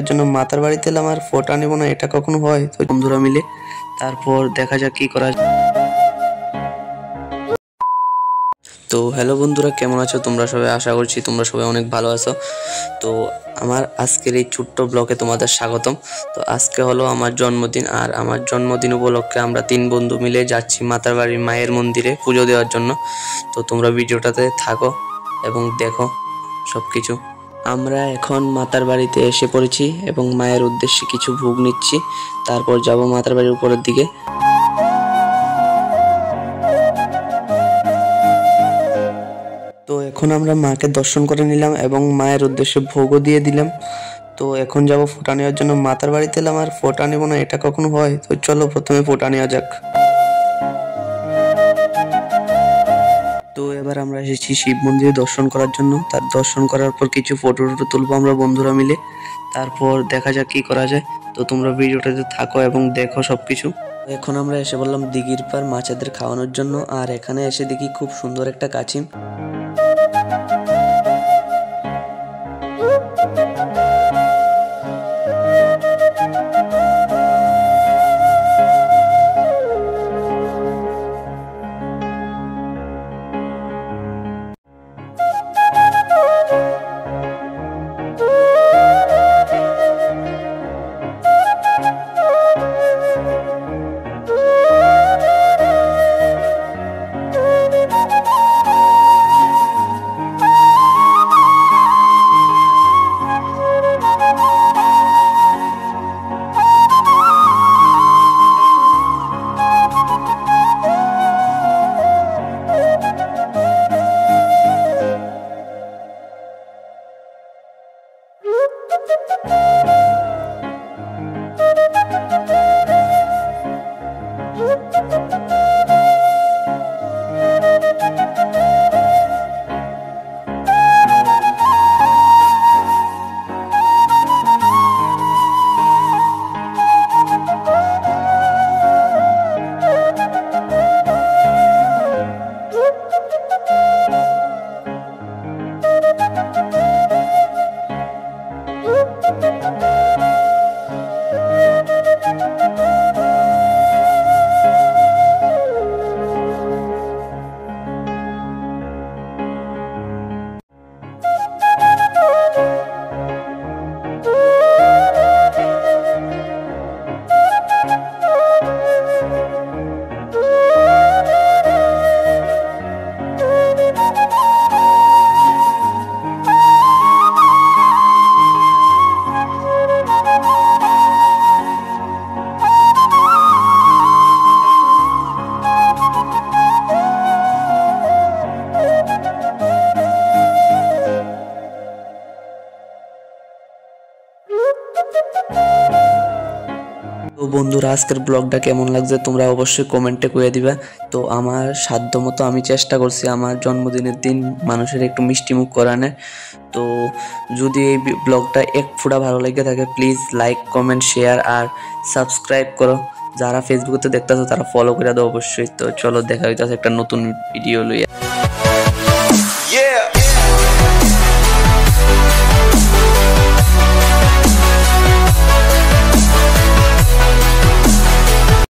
নেওয়ার জন্য মাতার বাড়িতে এলাম, আর ফটো নেব না এটা কখনো হয়? তো বন্ধুরা মিলে তারপর দেখা যাক কি করা যায়। তো হ্যালো বন্ধুরা, কেমন আছো তোমরা সবাই? আশা করছি তোমরা সবাই অনেক ভালো আছো। তো আমার আজকের এই ছোট্ট ব্লগে তোমাদের স্বাগতম। তো আজকে হলো আমার জন্মদিন, আর আমার জন্মদিন উপলক্ষে আমরা 3 বন্ধু মিলে যাচ্ছি মাতার বাড়ির মায়ের মন্দিরে পুজো দেওয়ার জন্য। তো তোমরা ভিডিওটাতে থাকো এবং দেখো সব কিছু। আমরা এখন মাতার বাড়িতে এসে পড়েছি এবং মায়ের উদ্দেশ্যে কিছু ভোগ নিচ্ছি, তারপর যাব মাতার বাড়ির উপরের দিকে। তো এখন আমরা মাকে দর্শন করে নিলাম এবং মায়ের উদ্দেশ্যে ভোগও দিয়ে দিলাম। তো এখন যাব ফোঁটা নেওয়ার জন্য মাতার বাড়িতে এলাম, আর ফোঁটা নেব না এটা কখনো হয়? তো চলো প্রথমে ফোঁটা নেওয়া যাক। তো এবার আমরা এসেছি শিব মন্দিরে দর্শন করার জন্য। তার দর্শন করার পর কিছু ফটো তুলবো আমরা বন্ধুরা মিলে, তারপর দেখা যাক কি করা যায়। তো তোমরা ভিডিওটাতে থাকো এবং দেখো সবকিছু। এখন আমরা এসে বললাম দিঘির পার মাছেদের খাওয়ানোর জন্য, আর এখানে এসে দেখি খুব সুন্দর একটা কাছিম। তো বন্ধুরা, আজকের ব্লগটা কেমন লাগছে তোমরা অবশ্যই কমেন্টে কয়ে দিবা। তো আমার সাধ্য মতো আমি চেষ্টা করছি আমার জন্মদিনের দিন মানুষের একটু মিষ্টি মুখ করানোর। তো যদি এই ব্লগটা এক ফুটা ভালো লেগে থাকে প্লিজ লাইক কমেন্ট শেয়ার আর সাবস্ক্রাইব করো। যারা ফেসবুকে দেখতেছো তারা ফলো করে দাও অবশ্যই। তো চলো দেখা হইতেছে একটা নতুন ভিডিও লইয়া।